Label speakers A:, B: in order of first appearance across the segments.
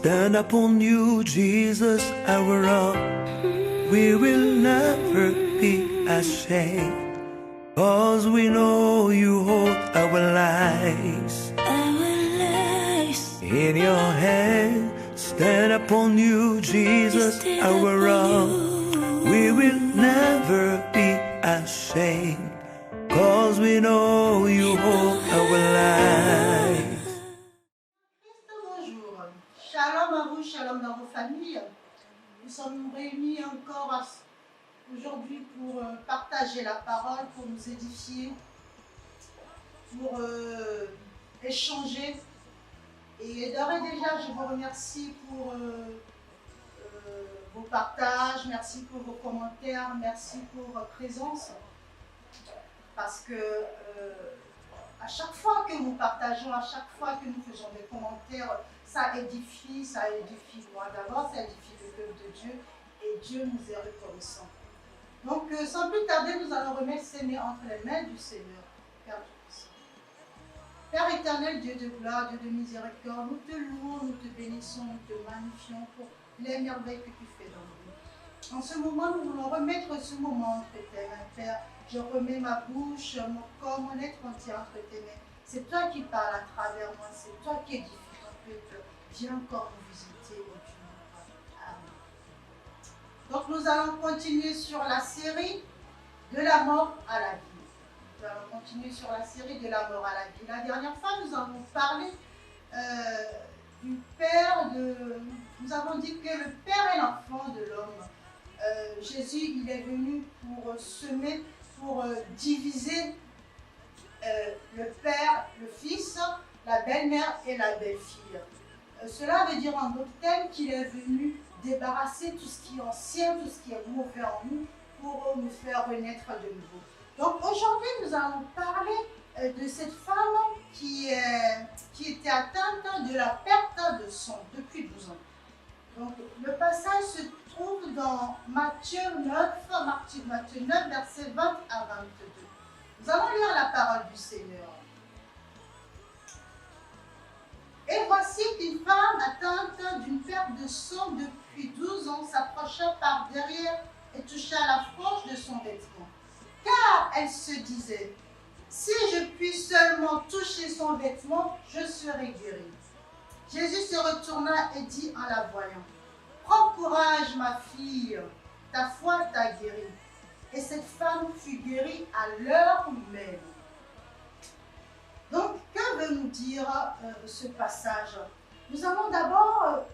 A: stand upon you, Jesus, our rock. We will never be ashamed, 'cause we know you hold our lives in your hand. Stand upon you, Jesus, our rock. We will never be ashamed, 'cause we know you hold our lives.
B: Bonjour, shalom à vous, shalom dans vos familles. Nous sommes réunis encore aujourd'hui pour partager la parole, pour nous édifier, pour échanger. Et d'ores et déjà, je vous remercie pour vos partages, merci pour vos commentaires, merci pour votre présence. Parce que à chaque fois que nous partageons, à chaque fois que nous faisons des commentaires, ça édifie moi d'abord, ça édifie le peuple de Dieu et Dieu nous est reconnaissant. Donc sans plus tarder, nous allons remettre ces mains entre les mains du Seigneur, Père Tout-Puissant. Père éternel, Dieu de gloire, Dieu de miséricorde, nous te louons, nous te bénissons, nous te magnifions pour les merveilles que tu fais dans nous. En ce moment, nous voulons remettre ce moment entre tes mains, Père. Je remets ma bouche, mon corps, mon être entier entre tes mains. C'est toi qui parles à travers moi, c'est toi qui édifies ton peuple. Viens encore nous visiter au Dieu. Amen. Donc nous allons continuer sur la série de la mort à la vie. Nous allons continuer sur la série de la mort à la vie. La dernière fois, nous avons parlé du Père, nous avons dit que le Père est l'enfant de l'homme. Jésus, il est venu pour semer, pour diviser le Père, le Fils, la belle-mère et la belle-fille. Cela veut dire en d'autres termes qu'il est venu débarrasser tout ce qui est ancien, tout ce qui est mauvais en nous, pour nous faire renaître de nouveau. Donc aujourd'hui, nous allons parler de cette femme qui était atteinte de la perte de sang depuis 12 ans. Donc le passage se trouve dans Matthieu 9, versets 20 à 22. Nous allons lire la parole du Seigneur. Et voici qu'une femme atteinte d'une perte de sang depuis 12 ans s'approcha par derrière et toucha la frange de son vêtement. Car elle se disait, si je puis seulement toucher son vêtement, je serai guérie. Jésus se retourna et dit en la voyant, prends courage, ma fille, ta foi t'a guérie. Et cette femme fut guérie à l'heure même. Donc, que veut nous dire ce passage? Nous allons d'abord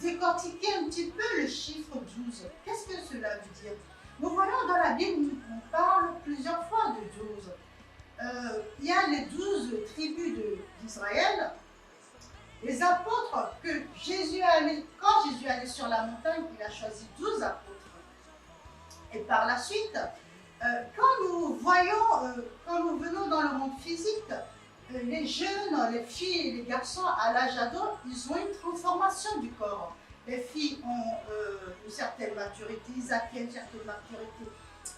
B: décortiquer un petit peu le chiffre 12. Qu'est-ce que cela veut dire? Nous voyons dans la Bible, on parle plusieurs fois de 12. Il y a les 12 tribus d'Israël. Les apôtres que Jésus allait, quand Jésus allait sur la montagne, il a choisi 12 apôtres. Et par la suite, quand nous venons dans le monde physique, les jeunes, les filles et les garçons à l'âge ado, ils ont une transformation du corps. Les filles ont une certaine maturité, ils acquièrent une certaine maturité.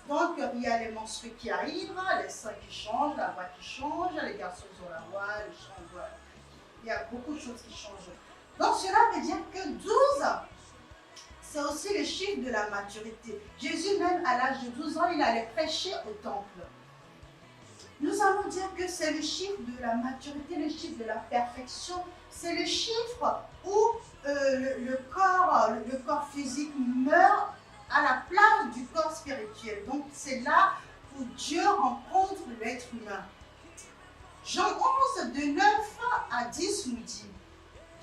B: Donc, il y a les menstrues qui arrivent, les seins qui changent, la voix qui change, les garçons ils ont la voix, les chants, voilà. Il y a beaucoup de choses qui changent. Donc cela veut dire que 12, c'est aussi le chiffre de la maturité. Jésus même à l'âge de 12 ans, il allait prêcher au temple. Nous allons dire que c'est le chiffre de la maturité, le chiffre de la perfection. C'est le chiffre où le corps physique meurt à la place du corps spirituel. Donc c'est là où Dieu rencontre l'être humain. Jean 11, de 9 à 10 nous dit,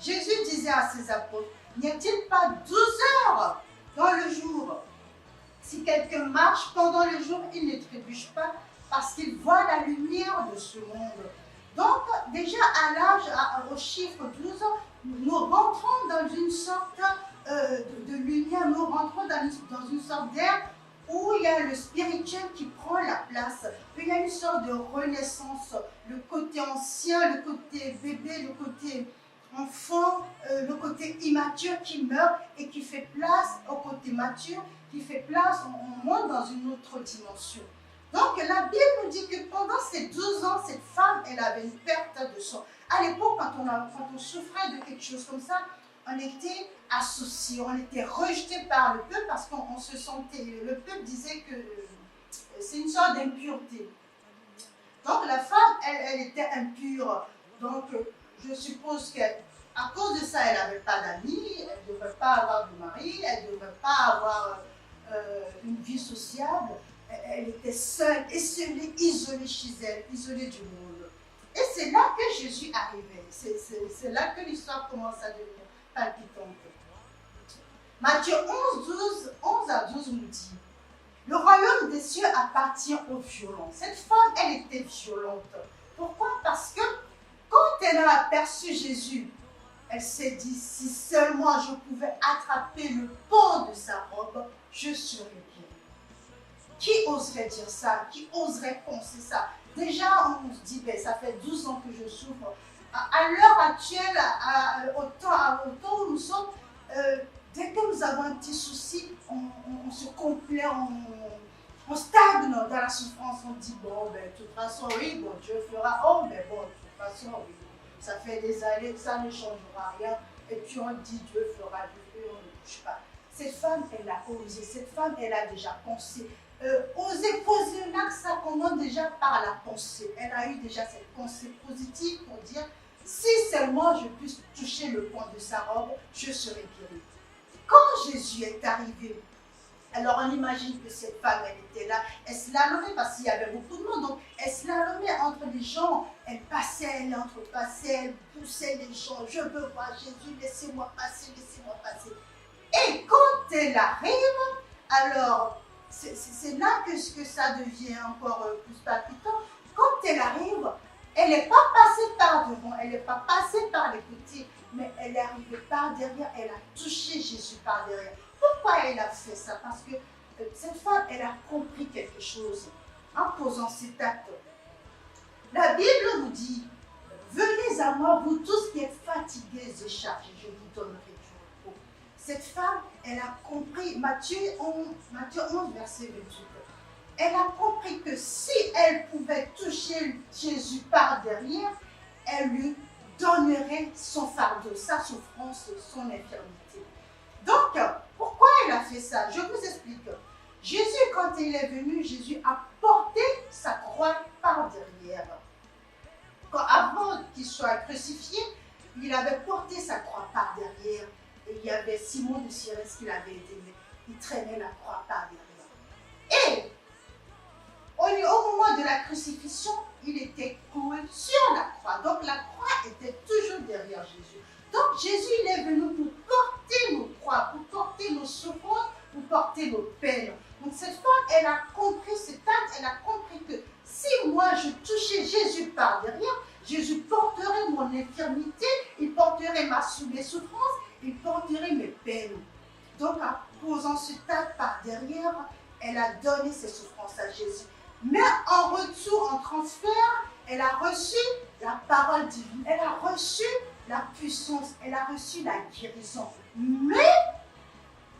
B: Jésus disait à ses apôtres, n'y a-t-il pas 12 heures dans le jour? Si quelqu'un marche pendant le jour, il ne trébuche pas parce qu'il voit la lumière de ce monde. Donc déjà à l'âge, au chiffre 12, nous rentrons dans une sorte de lumière, nous rentrons dans une sorte d'air où il y a le spirituel qui prend la place, où il y a une sorte de renaissance, le côté ancien, le côté bébé, le côté enfant, le côté immature qui meurt et qui fait place au côté mature, qui fait place, on monte dans une autre dimension. Donc la Bible nous dit que pendant ces 12 ans, cette femme, elle avait une perte de sang. À l'époque, quand on souffrait de quelque chose comme ça, on était associés, on était rejetés par le peuple parce qu'on se sentait, le peuple disait que c'est une sorte d'impureté. Donc la femme, elle était impure. Donc je suppose qu'à cause de ça, elle n'avait pas d'amis, elle ne devait pas avoir de mari, elle ne devait pas avoir une vie sociable. Elle était seule, isolée chez elle, isolée du monde. Et c'est là que Jésus arrivait. C'est là que l'histoire commence à devenir palpitante. Matthieu 11 à 12 nous dit: le royaume des cieux appartient aux violents. Cette femme, elle était violente. Pourquoi? Parce que quand elle a aperçu Jésus, elle s'est dit: si seulement je pouvais attraper le pan de sa robe, je serais bien. Qui oserait dire ça? Qui oserait penser ça? Déjà, on se dit, ben, ça fait 12 ans que je souffre. À l'heure actuelle, au temps où nous sommes, dès que nous avons un petit souci, on se complaît, on stagne dans la souffrance. On dit, bon, ben, de toute façon, oui, bon, Dieu fera. Oh, mais bon, de toute façon, oui, ça fait des années que ça ne changera rien. Et puis on dit, Dieu fera, Dieu fera, on ne touche pas. Cette femme, elle a osé, cette femme, elle a déjà pensé. Oser poser un acte, ça commence déjà par la pensée. Elle a eu déjà cette pensée positive pour dire, si seulement je puisse toucher le pan de sa robe, je serai guérie. Quand Jésus est arrivé, alors on imagine que cette femme, elle était là, elle slalomait parce qu'il y avait beaucoup de monde, donc elle slalomait entre les gens, elle passait, elle entrepassait, elle poussait les gens, je veux voir Jésus, laissez-moi passer, laissez-moi passer. Et quand elle arrive, alors c'est là que ça devient encore plus palpitant. Quand elle arrive, elle n'est pas passée par devant, elle n'est pas passée par les côtés, mais elle est arrivée par derrière, elle a touché Jésus par derrière. Pourquoi elle a fait ça? Parce que cette femme, elle a compris quelque chose en posant cet acte. La Bible nous dit, venez à moi, vous tous qui êtes fatigués et chargés, je vous donnerai du repos. Cette femme, elle a compris, Matthieu 11, verset 28, elle a compris que si elle pouvait toucher Jésus par derrière, elle lui donnerait son fardeau, sa souffrance, son infirmité. Donc, pourquoi elle a fait ça? Je vous explique. Jésus, quand il est venu, Jésus a porté sa croix par derrière. Avant qu'il soit crucifié, il avait porté sa croix par derrière. Et il y avait Simon de Cyrène qui l'avait aidé, mais il traînait la croix par derrière. Et au moment de la crucifixion, il était cloué sur la croix. Donc la croix était toujours derrière Jésus. Donc Jésus, il est venu pour porter nos croix, pour porter nos souffrances, pour porter nos peines. Donc cette femme, elle a compris cet acte, elle a compris que si moi je touchais Jésus par derrière, Jésus porterait mon infirmité, il porterait mes souffrances, il porterait mes peines. Donc en posant cet acte par derrière, elle a donné ses souffrances à Jésus. Mais en retour, en transfert, elle a reçu la parole divine, elle a reçu la puissance, elle a reçu la guérison. Mais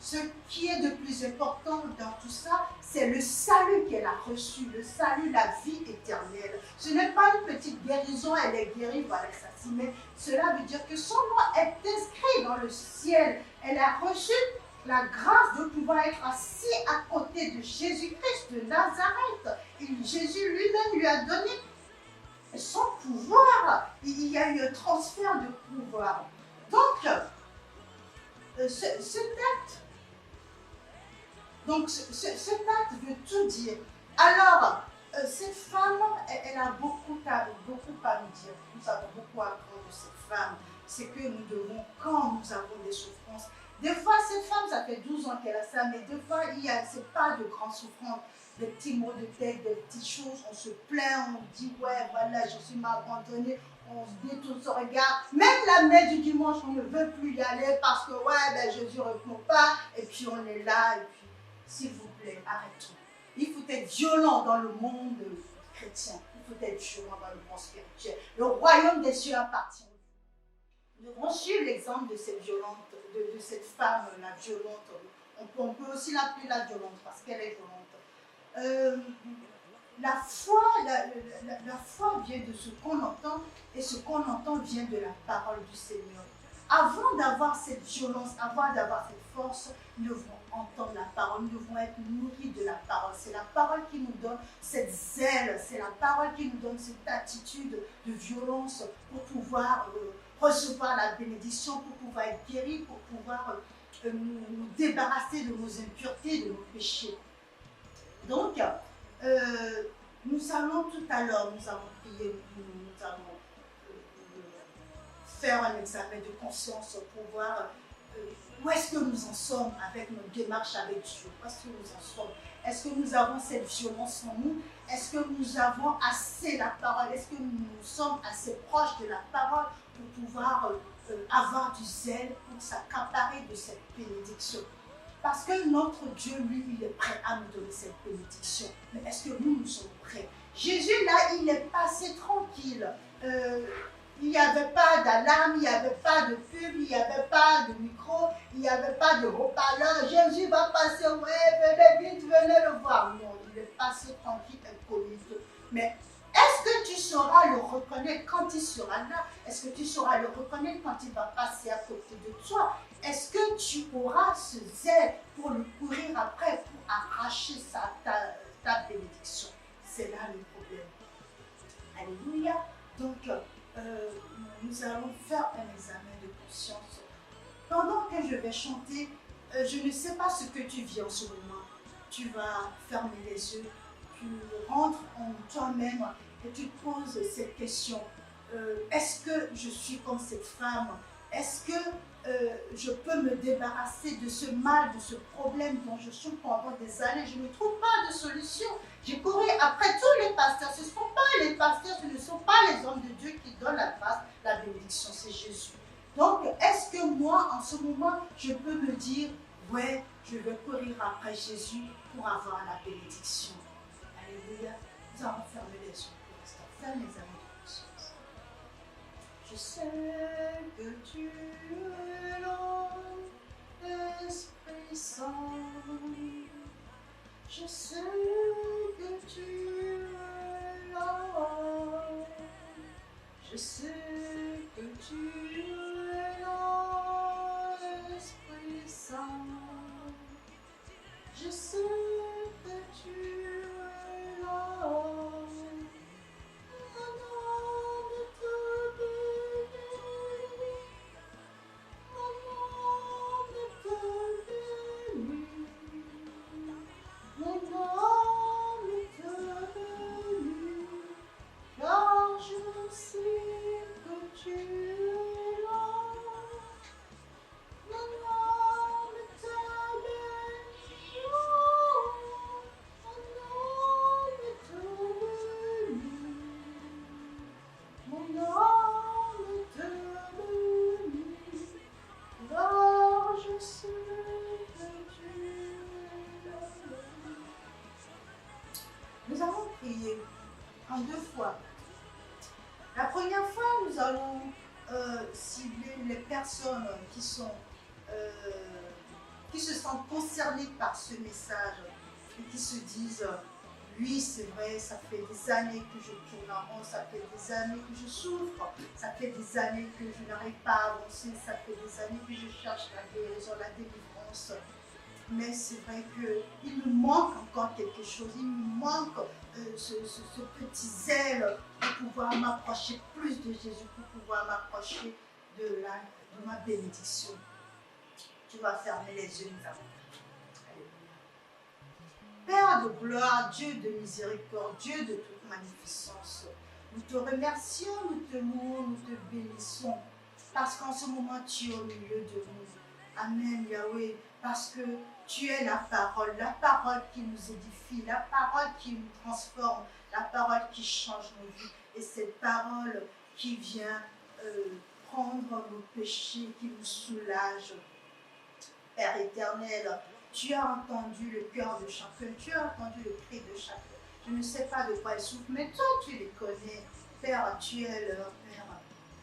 B: ce qui est de plus important dans tout ça, c'est le salut qu'elle a reçu, le salut, la vie éternelle. Ce n'est pas une petite guérison, elle est guérie, voilà ça. Mais cela veut dire que son nom est inscrit dans le ciel. Elle a reçu la grâce de pouvoir être assis à côté de Jésus-Christ de Nazareth. Et Jésus lui-même lui a donné son pouvoir. Il y a eu un transfert de pouvoir. Donc, cet acte veut tout dire. Alors, cette femme, elle a beaucoup à nous dire. Nous avons beaucoup à apprendre de cette femme. C'est que nous devons, quand nous avons des souffrances, des fois, cette femme, ça fait 12 ans qu'elle a ça, mais des fois, c'est pas de grandes souffrances, des petits maux de tête, des petites choses, on se plaint, on dit, ouais, voilà, je suis abandonnée, on se détourne son regard. Même la messe du dimanche, on ne veut plus y aller parce que, ouais, ben, Jésus ne répond pas, et puis on est là, et puis, s'il vous plaît, arrêtons. Il faut être violent dans le monde chrétien, il faut être violent dans le monde spirituel. Le royaume des cieux appartient. Nous devons suivre l'exemple de cette violente, de cette femme, la violente. On peut aussi l'appeler la violente parce qu'elle est violente. la foi, la foi vient de ce qu'on entend, et ce qu'on entend vient de la parole du Seigneur. Avant d'avoir cette violence, avant d'avoir cette force, nous devons entendre la parole, nous devons être nourris de la parole. C'est la parole qui nous donne cette zèle, c'est la parole qui nous donne cette attitude de violence pour pouvoir recevoir la bénédiction, pour pouvoir être guéri, pour pouvoir nous débarrasser de nos impuretés, de nos péchés. Donc, nous allons tout à l'heure, nous allons prier, nous allons faire un examen de conscience pour voir où est-ce que nous en sommes avec notre démarche avec Dieu. Où est-ce que nous en sommes? Est-ce que nous avons cette violence en nous? Est-ce que nous avons assez la parole? Est-ce que nous sommes assez proches de la parole pour pouvoir avoir du zèle, pour s'accaparer de cette bénédiction? Parce que notre Dieu, lui, il est prêt à nous donner cette bénédiction. Mais est-ce que nous sommes prêts? Jésus, là, il est passé tranquille. Il n'y avait pas d'alarme, il n'y avait pas de pub, il n'y avait pas de micro, il n'y avait pas de haut-parleur. Jésus va passer, ouais, venez vite, venez le voir. Non, il est passé tranquille, incognito. Mais est-ce que tu sauras le reconnaître quand il sera là? Est-ce que tu sauras le reconnaître quand il va passer à côté de toi? Est-ce que tu auras ce zèle pour le courir après, pour arracher ta bénédiction? C'est là le problème. Alléluia. Donc, nous allons faire un examen de conscience. Pendant que je vais chanter, je ne sais pas ce que tu vis en ce moment. Tu vas fermer les yeux, tu rentres en toi-même et tu te poses cette question. Est-ce que je suis comme cette femme? Est-ce que je peux me débarrasser de ce mal, de ce problème dont je souffre pendant des années? Je ne trouve pas de solution. J'ai couru après tous les pasteurs. Ce ne sont pas les pasteurs, ce ne sont pas les hommes de Dieu qui donnent la grâce, la bénédiction, c'est Jésus. Donc, est-ce que moi, en ce moment, je peux me dire, ouais, je vais courir après Jésus pour avoir la bénédiction? Alléluia. Nous allons fermer les yeux pour l'instant. Ferme les amis de conscience. Je sais que tu es là, Esprit Saint. Je sais que tu es là. Je sais que tu es là, Esprit Saint. Je sais que tu es là. Nous allons prier en deux fois. La première fois, nous allons cibler les personnes qui se sentent concernées par ce message et qui se disent, oui, c'est vrai, ça fait des années que je tourne en rond, ça fait des années que je souffre, ça fait des années que je n'arrive pas à avancer, ça fait des années que je cherche la guérison, la délivrance. Mais c'est vrai qu'il me manque encore quelque chose, il me manque ce petit zèle pour pouvoir m'approcher plus de Jésus, pour pouvoir m'approcher de ma bénédiction. Tu vas fermer les yeux, nous allons. Père de gloire, Dieu de miséricorde, Dieu de toute magnificence, nous te remercions, nous te louons, nous te bénissons, parce qu'en ce moment tu es au milieu de nous. Amen, Yahweh, parce que tu es la parole qui nous édifie, la parole qui nous transforme, la parole qui change nos vies. Et cette parole qui vient prendre nos péchés, qui nous soulage. Père éternel, tu as entendu le cœur de chacun, tu as entendu le cri de chacun. Je ne sais pas de quoi ils souffrent, mais toi tu les connais. Père, tu es leur Père.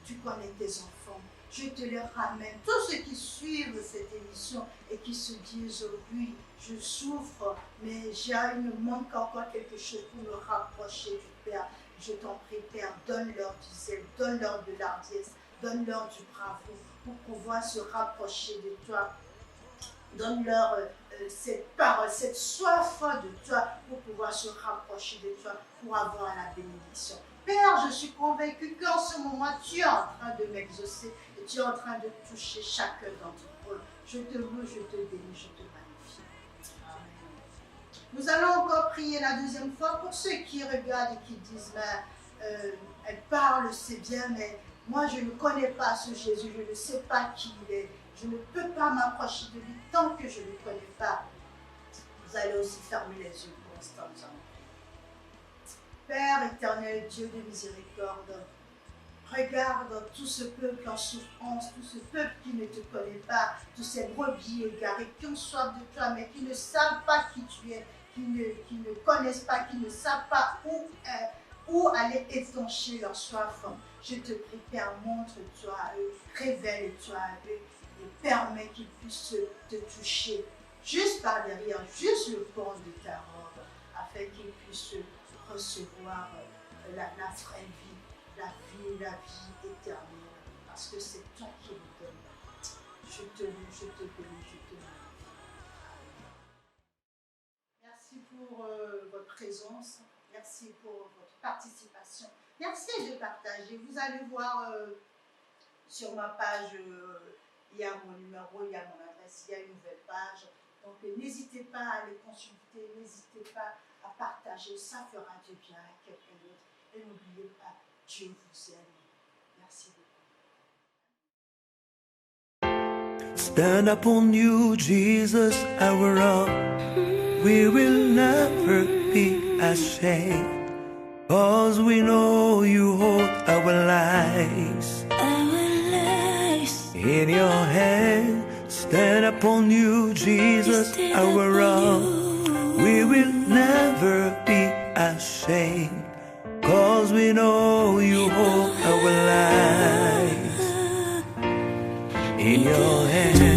B: Tu connais tes enfants. Je te les ramène. Tous ceux qui suivent cette émission et qui se disent, oui, je souffre, mais il me manque encore quelque chose pour me rapprocher du Père. Je t'en prie, Père, donne-leur du zèle, donne-leur de l'ardiesse, donne-leur du bravo pour pouvoir se rapprocher de toi. Donne-leur cette parole, cette soif de toi pour pouvoir se rapprocher de toi, pour avoir la bénédiction. Père, je suis convaincue qu'en ce moment, tu es en train de m'exaucer et tu es en train de toucher chacun d'entre eux. Je te loue, je te bénis, je te magnifie. Amen. Nous allons encore prier la deuxième fois pour ceux qui regardent et qui disent, elle parle, c'est bien, mais moi je ne connais pas ce Jésus, je ne sais pas qui il est. Je ne peux pas m'approcher de lui tant que je ne le connais pas. Vous allez aussi fermer les yeux pour l'instant. Père éternel, Dieu de miséricorde, regarde tout ce peuple en souffrance, tout ce peuple qui ne te connaît pas, tous ces brebis égarés qui ont soif de toi, mais qui ne savent pas qui tu es, qui ne connaissent pas, qui ne savent pas où aller étancher leur soif. Je te prie, Père, montre-toi à eux, révèle-toi à eux, et permets qu'ils puissent te toucher juste par derrière, juste le pont de ta robe, afin qu'ils puissent recevoir la vraie vie, la vie éternelle, parce que c'est toi qui le donnes. Je te loue, je te bénis, je te magnifie. Merci pour votre présence, merci pour votre participation, merci de partager. Vous allez voir sur ma page, il y a mon numéro, il y a mon adresse, il y a une nouvelle page. Donc n'hésitez pas à les consulter, n'hésitez pas à partager, ça fera du bien à quelqu'un d'autre. Et n'oubliez pas, Dieu vous aime. Merci beaucoup.
A: Stand upon you, Jesus, our rock. We will never be ashamed, 'cause we know you hold our lives in your hand. Stand upon you, Jesus, our rock. We will never be ashamed, 'cause we know you hold our lives in your hand.